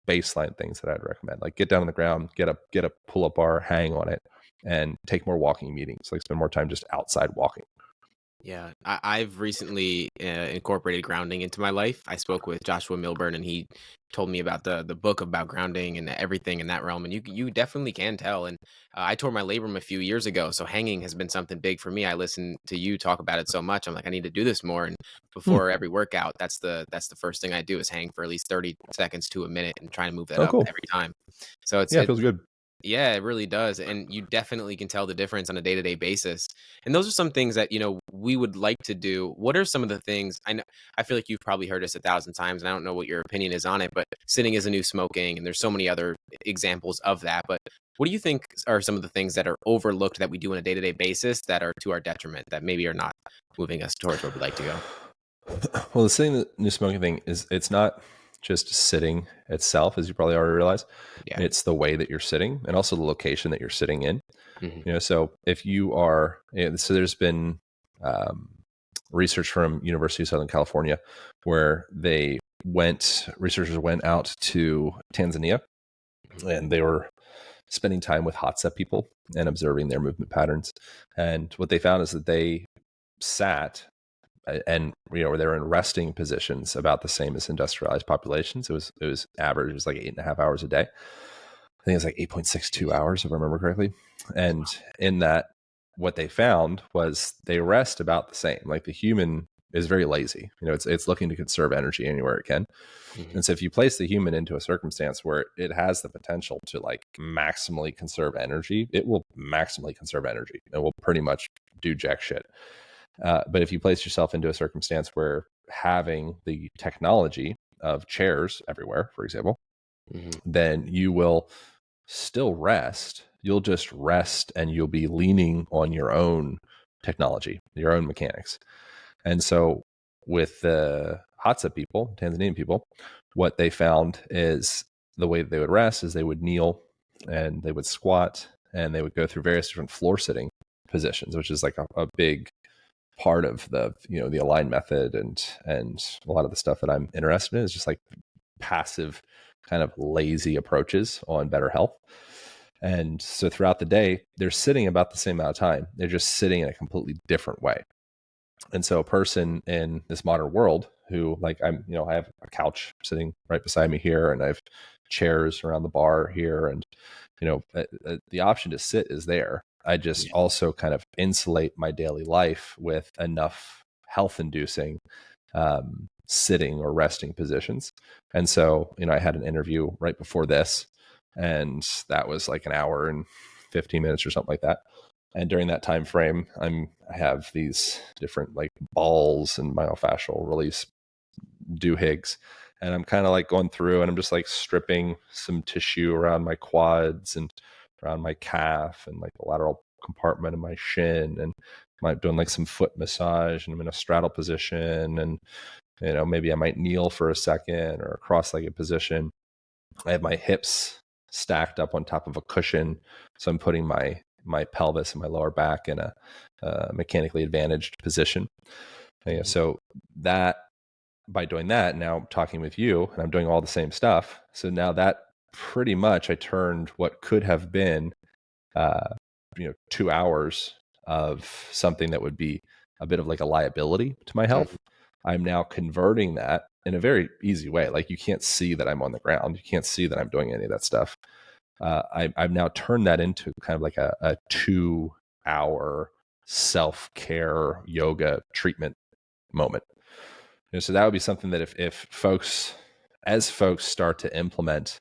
baseline things that I'd recommend. Like get down on the ground, get a pull-up bar, hang on it, and take more walking meetings. Like spend more time just outside walking. Yeah, I've recently incorporated grounding into my life. I spoke with Joshua Milburn, and he told me about the book about grounding and everything in that realm. And you definitely can tell. And I tore my labrum a few years ago, so hanging has been something big for me. I listen to you talk about it so much. I'm like, I need to do this more. And before every workout, that's the first thing I do is hang for at least 30 seconds to a minute and try to move that up every time. So it feels good. Yeah, it really does. And you definitely can tell the difference on a day-to-day basis. And those are some things that, we would like to do. What are some of the things I feel like you've probably heard us 1,000 times, and I don't know what your opinion is on it, but sitting is a new smoking, and there's so many other examples of that. But what do you think are some of the things that are overlooked that we do on a day-to-day basis that are to our detriment, that maybe are not moving us towards where we'd like to go? Well, the sitting the new smoking thing is, it's not just sitting itself, as you probably already realize. Yeah. It's the way that you're sitting and also the location that you're sitting in. So if you are, so there's been research from University of Southern California where researchers went out to Tanzania, and they were spending time with Hadza people and observing their movement patterns. And what they found is that they sat and they were in resting positions about the same as industrialized populations. It was average. It was like 8.5 hours a day. I think it's like 8.62 hours, if I remember correctly. And in that, what they found was they rest about the same. Like the human is very lazy. It's looking to conserve energy anywhere it can. And so if you place the human into a circumstance where it has the potential to like maximally conserve energy, it will maximally conserve energy and will pretty much do jack shit. But if you place yourself into a circumstance where having the technology of chairs everywhere, for example, then you will still rest. You'll just rest, and you'll be leaning on your own technology, your own mechanics. And so with the Hadza people, Tanzanian people, what they found is the way that they would rest is they would kneel and they would squat and they would go through various different floor sitting positions, which is like a big part of the, the Align method, and a lot of the stuff that I'm interested in is just like passive, kind of lazy approaches on better health. And so throughout the day, they're sitting about the same amount of time. They're just sitting in a completely different way. And so a person in this modern world who, like, I have a couch sitting right beside me here, and I have chairs around the bar here, and the option to sit is there. I just also kind of insulate my daily life with enough health inducing sitting or resting positions. And so, I had an interview right before this, and that was like an hour and 15 minutes or something like that. And during that time frame, I have these different like balls and myofascial release doohickeys, and I'm kind of like going through, and I'm just like stripping some tissue around my quads and around my calf and like the lateral compartment of my shin, and I'm doing like some foot massage, and I'm in a straddle position, and maybe I might kneel for a second or a cross-legged position. I have my hips stacked up on top of a cushion, so I'm putting my pelvis and my lower back in a mechanically advantaged position. So that, by doing that, now I'm talking with you and I'm doing all the same stuff. So now that pretty much I turned what could have been 2 hours of something that would be a bit of like a liability to my health. I'm now converting that in a very easy way. Like, you can't see that I'm on the ground. You can't see that I'm doing any of that stuff. I've now turned that into kind of like a 2-hour self-care yoga treatment moment. So that would be something that if folks start to implement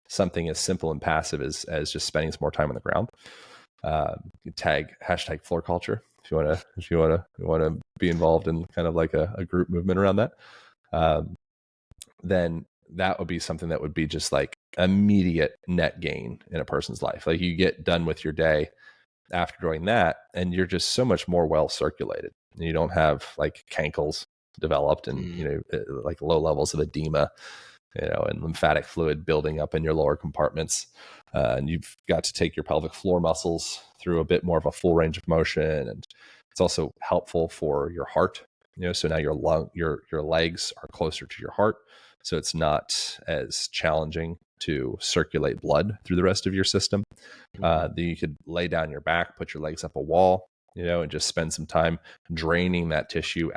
something as simple and passive as just spending some more time on the ground, tag hashtag floor culture if you want to be involved in kind of like a group movement around that, then that would be something that would be just like immediate net gain in a person's life. Like, you get done with your day after doing that, and you're just so much more well circulated. You don't have like cankles developed and like low levels of edema, and lymphatic fluid building up in your lower compartments. And you've got to take your pelvic floor muscles through a bit more of a full range of motion, and it's also helpful for your heart. So now your legs are closer to your heart, so it's not as challenging to circulate blood through the rest of your system. Then you could lay down your back, put your legs up a wall, and just spend some time draining that tissue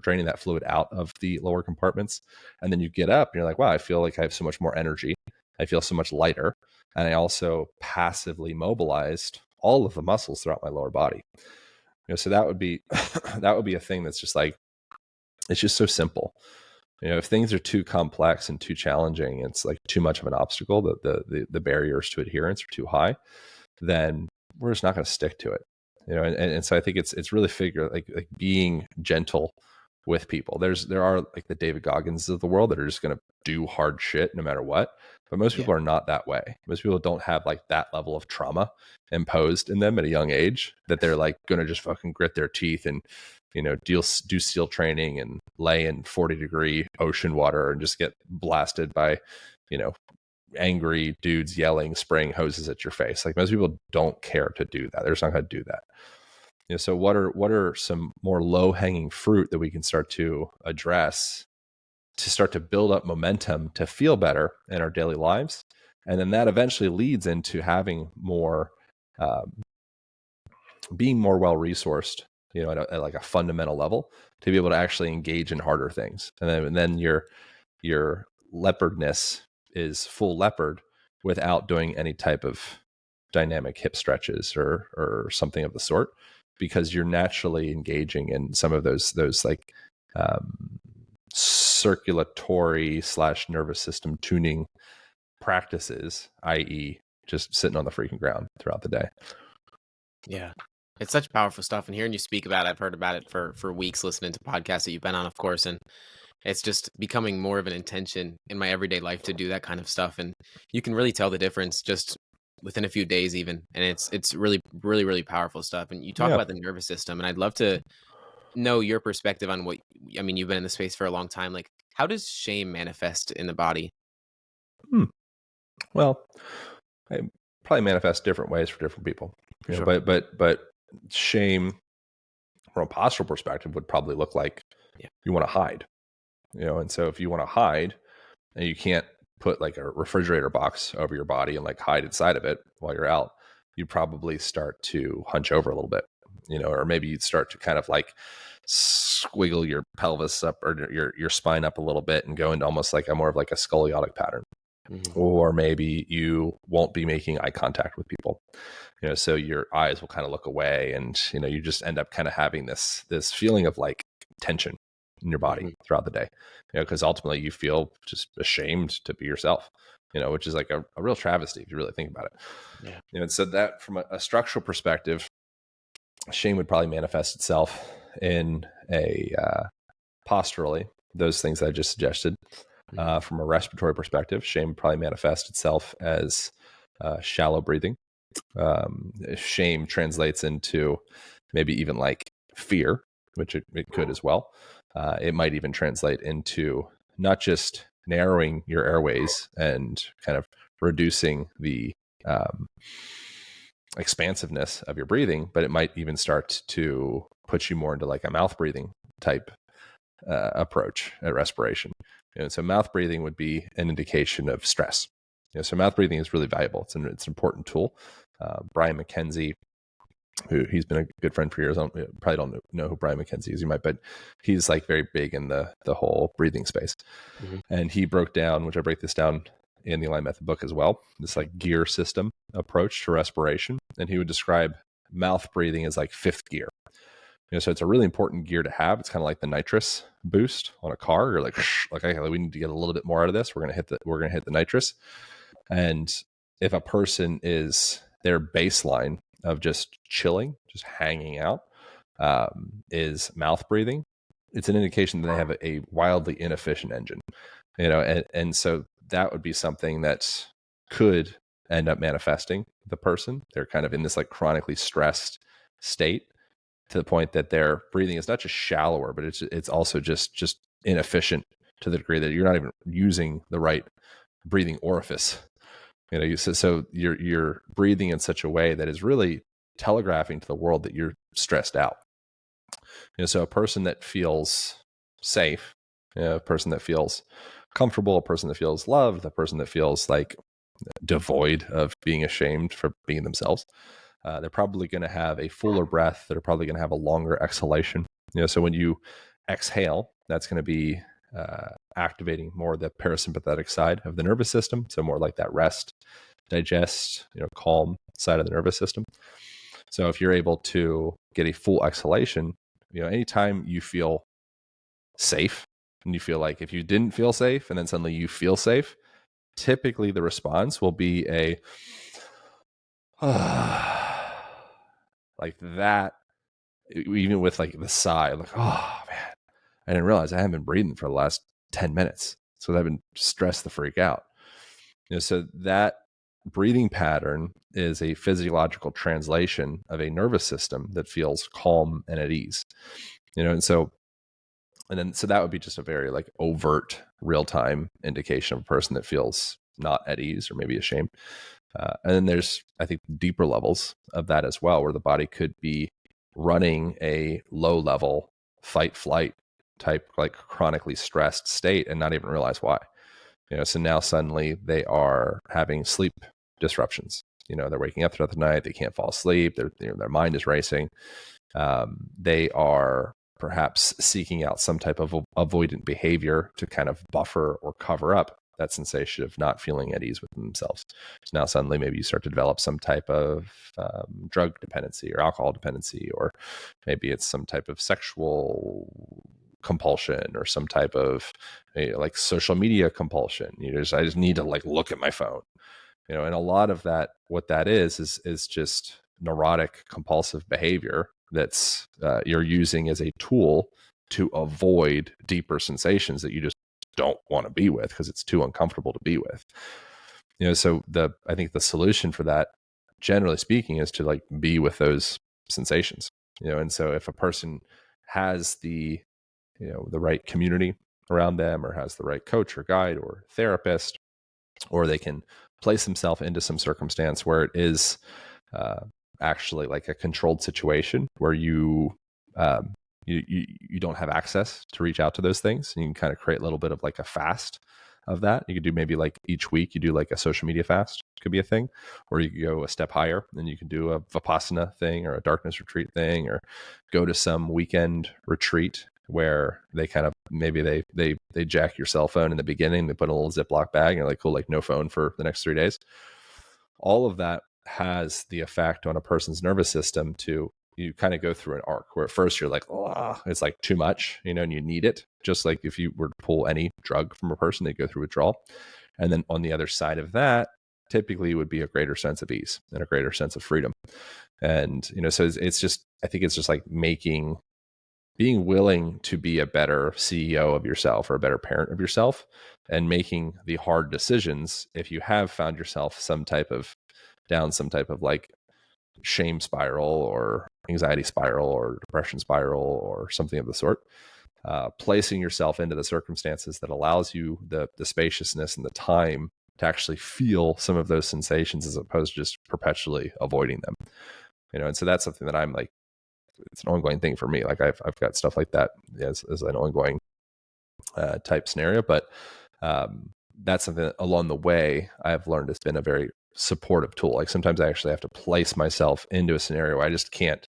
draining that fluid out of the lower compartments. And then you get up and you're like, wow, I feel like I have so much more energy. I feel so much lighter. And I also passively mobilized all of the muscles throughout my lower body. So that would be a thing that's just like, it's just so simple. If things are too complex and too challenging, it's like too much of an obstacle, the barriers to adherence are too high, then we're just not going to stick to it. And so I think it's really like being gentle with people. There are like the David Goggins of the world that are just going to do hard shit no matter what. But most people are not that way. Most people don't have like that level of trauma imposed in them at a young age that they're like going to just fucking grit their teeth and, do SEAL training and lay in 40-degree ocean water and just get blasted by, angry dudes yelling, spraying hoses at your face. Like, most people don't care to do that. They're just not going to do that. So what are some more low-hanging fruit that we can start to address to start to build up momentum to feel better in our daily lives? And then that eventually leads into having more, being more well-resourced, at like a fundamental level to be able to actually engage in harder things. And then your leopardness is full leopard without doing any type of dynamic hip stretches or something of the sort, because you're naturally engaging in some of those like circulatory / nervous system tuning practices, i.e. just sitting on the freaking ground throughout the day. Yeah. It's such powerful stuff. And hearing you speak about it, I've heard about it for weeks, listening to podcasts that you've been on, of course. And it's just becoming more of an intention in my everyday life to do that kind of stuff. And you can really tell the difference just within a few days even. And it's really, really, really powerful stuff. And you talk about the nervous system, and I'd love to know your perspective on you've been in the space for a long time. Like, how does shame manifest in the body? Well, probably manifest different ways for different people. For You know, sure. but shame from a postural perspective would probably look like Yeah. you want to hide. You know, and so if you want to hide and you can't put like a refrigerator box over your body and like hide inside of it while you're out, you probably start to hunch over a little bit, you know, or maybe you'd start to kind of like squiggle your pelvis up or your spine up a little bit and go into almost like a more of like a scoliotic pattern. Mm-hmm. Or maybe you won't be making eye contact with people, you know, so your eyes will kind of look away, and you know, you just end up kind of having this feeling of like tension in your body Mm-hmm. throughout the day, you know, because ultimately you feel just ashamed to be yourself, you know, which is like a real travesty if you really think about it. Yeah. You know, and so that from a structural perspective, shame would probably manifest itself in a posturally, those things I just suggested. From a respiratory perspective, shame would probably manifest itself as shallow breathing. Shame translates into maybe even like fear, which it could as well. It might even translate into not just narrowing your airways and kind of reducing the expansiveness of your breathing, but it might even start to put you more into like a mouth breathing type approach at respiration. You know, so mouth breathing would be an indication of stress. You know, so mouth breathing is really valuable. It's an important tool. Brian McKenzie, who he's been a good friend for years. Probably don't know who Brian McKenzie is, you might, but he's like very big in the whole breathing space. Mm-hmm. And he broke down, which I break this down in the Align Method book as well, this like gear system approach to respiration. And he would describe mouth breathing as like fifth gear. You know, so it's a really important gear to have. It's kind of like the nitrous boost on a car. You're like, okay, we need to get a little bit more out of this. We're gonna hit the nitrous. And if a person is their baseline of just chilling, just hanging out, is mouth breathing, it's an indication that they have a wildly inefficient engine. You know, and so that would be something that could end up manifesting the person. They're kind of in this like chronically stressed state, to the point that their breathing is not just shallower, but it's also just inefficient to the degree that you're not even using the right breathing orifice. You know, so you're breathing in such a way that is really telegraphing to the world that you're stressed out. You know, so a person that feels safe, you know, a person that feels comfortable, a person that feels loved, a person that feels like devoid of being ashamed for being themselves, they're probably going to have a fuller breath. They're probably going to have a longer exhalation. You know, so when you exhale, that's going to be activating more the parasympathetic side of the nervous system. So more like that rest, digest, you know, calm side of the nervous system. So if you're able to get a full exhalation, you know, anytime you feel safe and you feel like if you didn't feel safe and then suddenly you feel safe, typically the response will be a like that, even with like the sigh, like, oh man, I didn't realize I haven't been breathing for the last 10 minutes. So I've been stressed the freak out. You know, so that breathing pattern is a physiological translation of a nervous system that feels calm and at ease. You know, and so that would be just a very like overt real-time indication of a person that feels not at ease or maybe ashamed. And then there's, I think, deeper levels of that as well, where the body could be running a low level fight flight type, like chronically stressed state and not even realize why. You know, so now suddenly they are having sleep disruptions. You know, they're waking up throughout the night. They can't fall asleep. Their mind is racing. They are perhaps seeking out some type of avoidant behavior to kind of buffer or cover up that sensation of not feeling at ease with themselves. So now suddenly maybe you start to develop some type of drug dependency or alcohol dependency, or maybe it's some type of sexual compulsion or some type of like social media compulsion. I just need to like look at my phone, you know, and a lot of that, what that is just neurotic compulsive behavior that's you're using as a tool to avoid deeper sensations that you just don't want to be with because it's too uncomfortable to be with. You know, so I think the solution for that, generally speaking, is to like be with those sensations. You know, and so if a person has the right community around them, or has the right coach or guide or therapist, or they can place themselves into some circumstance where it is actually like a controlled situation where you don't have access to reach out to those things. And you can kind of create a little bit of like a fast of that. You could do maybe like each week you do like a social media fast, could be a thing, or you could go a step higher and you can do a Vipassana thing or a darkness retreat thing, or go to some weekend retreat where they kind of maybe they jack your cell phone in the beginning, they put in a little Ziploc bag and you're like, cool, like no phone for the next 3 days. All of that has the effect on a person's nervous system to, you kind of go through an arc where at first you're like, oh, it's like too much, and you need it. Just like if you were to pull any drug from a person, they go through withdrawal. And then on the other side of that, typically would be a greater sense of ease and a greater sense of freedom. And, so it's just, I think it's just like being willing to be a better CEO of yourself or a better parent of yourself, and making the hard decisions if you have found yourself some type of like shame spiral or anxiety spiral or depression spiral or something of the sort. Placing yourself into the circumstances that allows you the spaciousness and the time to actually feel some of those sensations, as opposed to just perpetually avoiding them. And so that's something that I'm like, it's an ongoing thing for me. Like I've got stuff like that as an ongoing type scenario, but that's something that along the way I've learned has been a very supportive tool. Like sometimes I actually have to place myself into a scenario where I just can't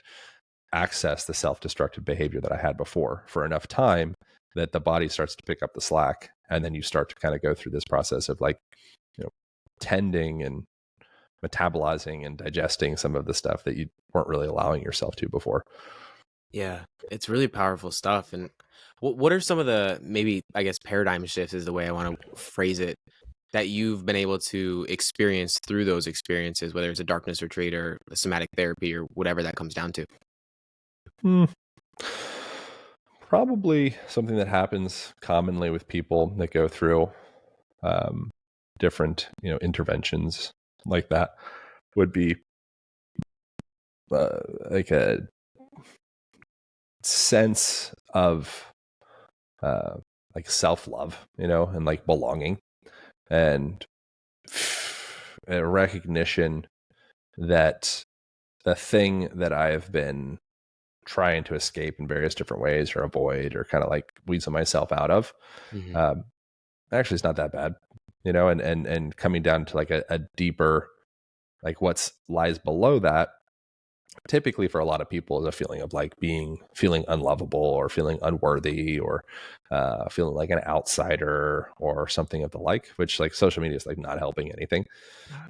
access the self-destructive behavior that I had before for enough time that the body starts to pick up the slack. And then you start to kind of go through this process of like, tending and metabolizing and digesting some of the stuff that you weren't really allowing yourself to before. Yeah, it's really powerful stuff. And what are some of the, maybe, I guess, paradigm shifts is the way I want to phrase it, that you've been able to experience through those experiences, whether it's a darkness retreat or a somatic therapy or whatever that comes down to? Probably something that happens commonly with people that go through different, interventions like that would be like a sense of like self-love, and like belonging, and a recognition that the thing that I've been trying to escape in various different ways or avoid or kind of like weasel myself out of, actually it's not that bad, and coming down to like a deeper, like what's lies below that, typically for a lot of people is a feeling of like feeling unlovable or feeling unworthy or feeling like an outsider or something of the like, which like social media is like not helping anything.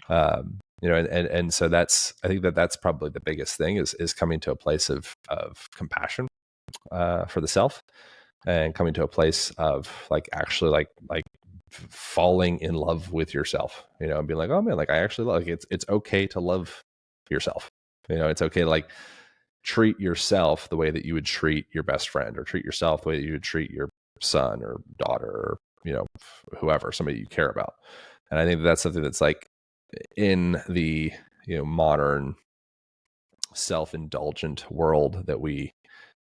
And so I think that's probably the biggest thing is coming to a place of compassion for the self, and coming to a place of like actually like falling in love with yourself, and being like, oh man, like I actually love, like it's okay to love yourself. It's okay to like treat yourself the way that you would treat your best friend, or treat yourself the way that you would treat your son or daughter, or whoever, somebody you care about. And I think that's something that's like in the modern self-indulgent world that we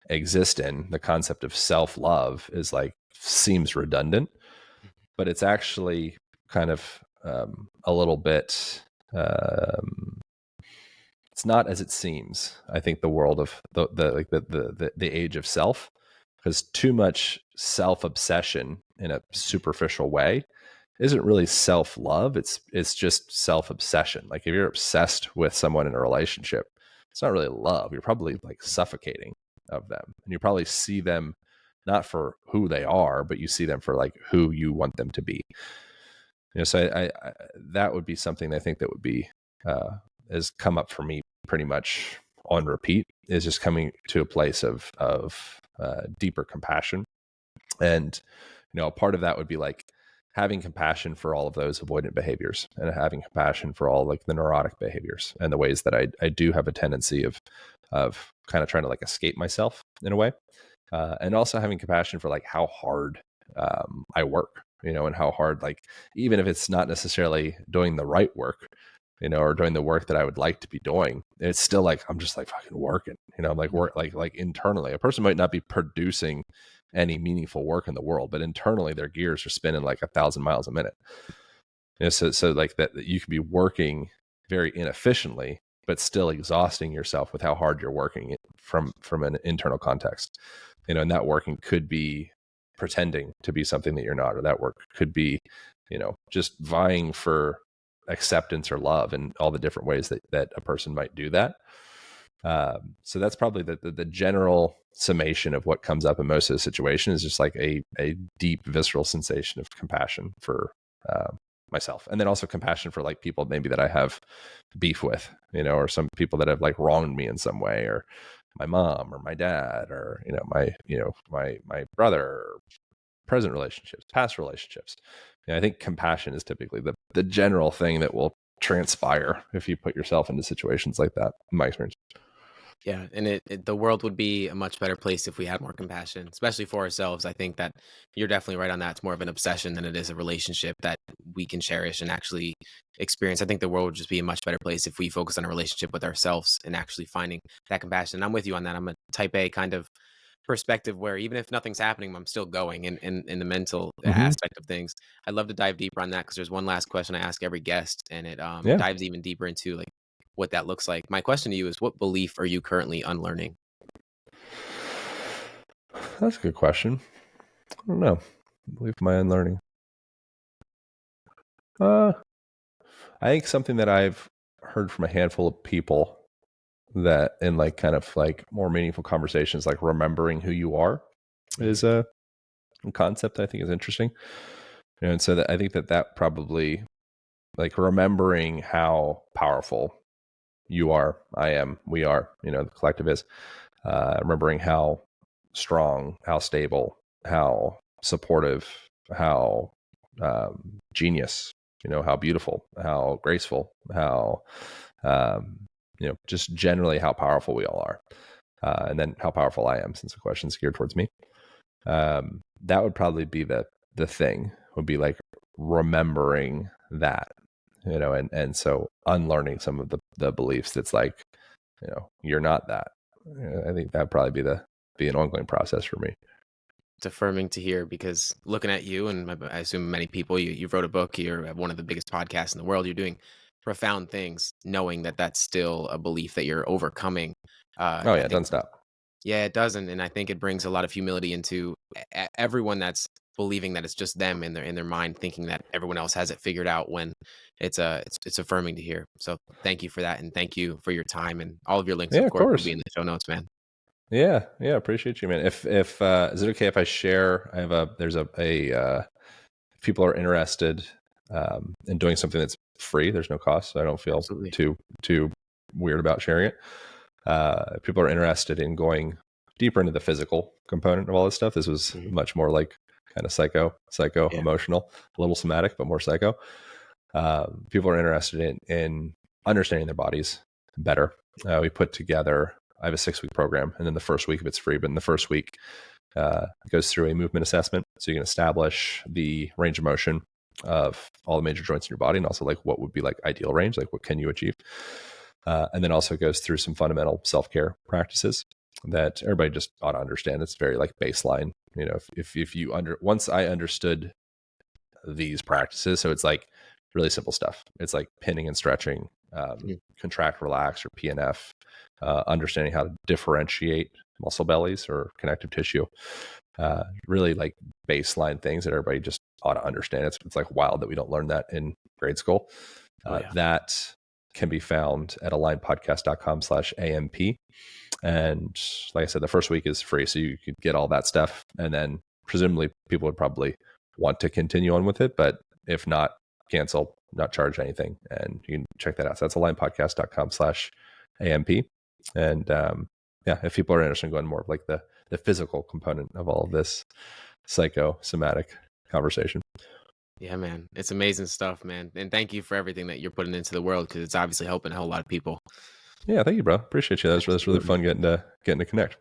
exist in, the concept of self-love is like seems redundant, but it's actually kind of a little bit it's not as it seems. I think the world of the age of self, because too much self-obsession in a superficial way isn't really self-love. It's just self-obsession. Like if you're obsessed with someone in a relationship, it's not really love. You're probably like suffocating of them, and you probably see them not for who they are, but you see them for like who you want them to be. So I that would be something I think that would be has come up for me pretty much on repeat, is just coming to a place of deeper compassion. And a part of that would be like having compassion for all of those avoidant behaviors, and having compassion for all like the neurotic behaviors and the ways that I do have a tendency of kind of trying to like escape myself in a way, and also having compassion for like how hard I work, and how hard, like even if it's not necessarily doing the right work, or doing the work that I would like to be doing, it's still like I'm just like fucking working, I'm like work like internally. A person might not be producing any meaningful work in the world, but internally their gears are spinning like 1,000 miles a minute. So like that you could be working very inefficiently, but still exhausting yourself with how hard you're working from an internal context. And that working could be pretending to be something that you're not, or that work could be, just vying for acceptance or love, and all the different ways that a person might do that. So that's probably the general summation of what comes up in most of the situation, is just like a deep visceral sensation of compassion for myself, and then also compassion for like people maybe that I have beef with, or some people that have like wronged me in some way, or my mom or my dad, or my brother, or present relationships, past relationships. I think compassion is typically the general thing that will transpire if you put yourself into situations like that, in my experience. Yeah, and the world would be a much better place if we had more compassion, especially for ourselves. I think that you're definitely right on that. It's more of an obsession than it is a relationship that we can cherish and actually experience. I think the world would just be a much better place if we focus on a relationship with ourselves and actually finding that compassion. And I'm with you on that. I'm a type A kind of perspective where even if nothing's happening, I'm still going in the mental Mm-hmm. aspect of things. I'd love to dive deeper on that because there's one last question I ask every guest, and it Yeah, dives even deeper into like what that looks like. My question to you is, what belief are you currently unlearning? that's a good question. I don't know. I believe my unlearning. Uh, I think something that I've heard from a handful of people, that in like kind of like more meaningful conversations, like remembering who you are, is a concept I think is interesting. And so that I think that probably, like, remembering how powerful you are, I am, we are, the collective is, remembering how strong, how stable, how supportive, how genius, how beautiful, how graceful, how just generally how powerful we all are, and then how powerful I am, since the question's geared towards me. That would probably be the thing, would be like remembering that, and so unlearning some of the beliefs that's like, you're not that. I think that'd probably be an ongoing process for me. It's affirming to hear because looking at you, and I assume many people, you wrote a book, you're at one of the biggest podcasts in the world, you're doing profound things, knowing that that's still a belief that you're overcoming. Oh I yeah, think, doesn't stop. yeah, it doesn't, and I think it brings a lot of humility into everyone that's believing that it's just them in their mind, thinking that everyone else has it figured out. When it's affirming to hear. So thank you for that, and thank you for your time, and all of your links, Yeah, of of course, will be course. in the show notes, man. Yeah, appreciate you, man. If is it okay if I share? I have there's if people are interested in doing something that's free, there's no cost, so I don't feel Absolutely. too weird about sharing it. If people are interested in going deeper into the physical component of all this stuff, this was Mhm. much more like kind of psycho Yeah. emotional, a little somatic, but more psycho. People are interested in understanding their bodies better. We put together, I have a 6-week program, and then the first week of it's free, but in the first week, it goes through a movement assessment. So you can establish the range of motion of all the major joints in your body, and also like what would be like ideal range, like what can you achieve. And then also goes through some fundamental self-care practices that everybody just ought to understand. It's very like baseline. If you once I understood these practices, so it's like really simple stuff. It's like pinning and stretching, Mhm. contract, relax, or PNF, understanding how to differentiate muscle bellies or connective tissue. Really like baseline things that everybody just ought to understand. It's like wild that we don't learn that in grade school. Oh yeah. That can be found at alignpodcast.com/AMP. And like I said, the first week is free. So you could get all that stuff. And then presumably people would probably want to continue on with it. But if not, cancel, not charge anything. And you can check that out. So that's alignpodcast.com/AMP. And yeah, if people are interested in going more of like the physical component of all of this psychosomatic conversation. Yeah, man. It's amazing stuff, man. And thank you for everything that you're putting into the world because it's obviously helping a whole lot of people. Yeah, thank you, bro. Appreciate you. That's really Absolutely. fun getting to connect.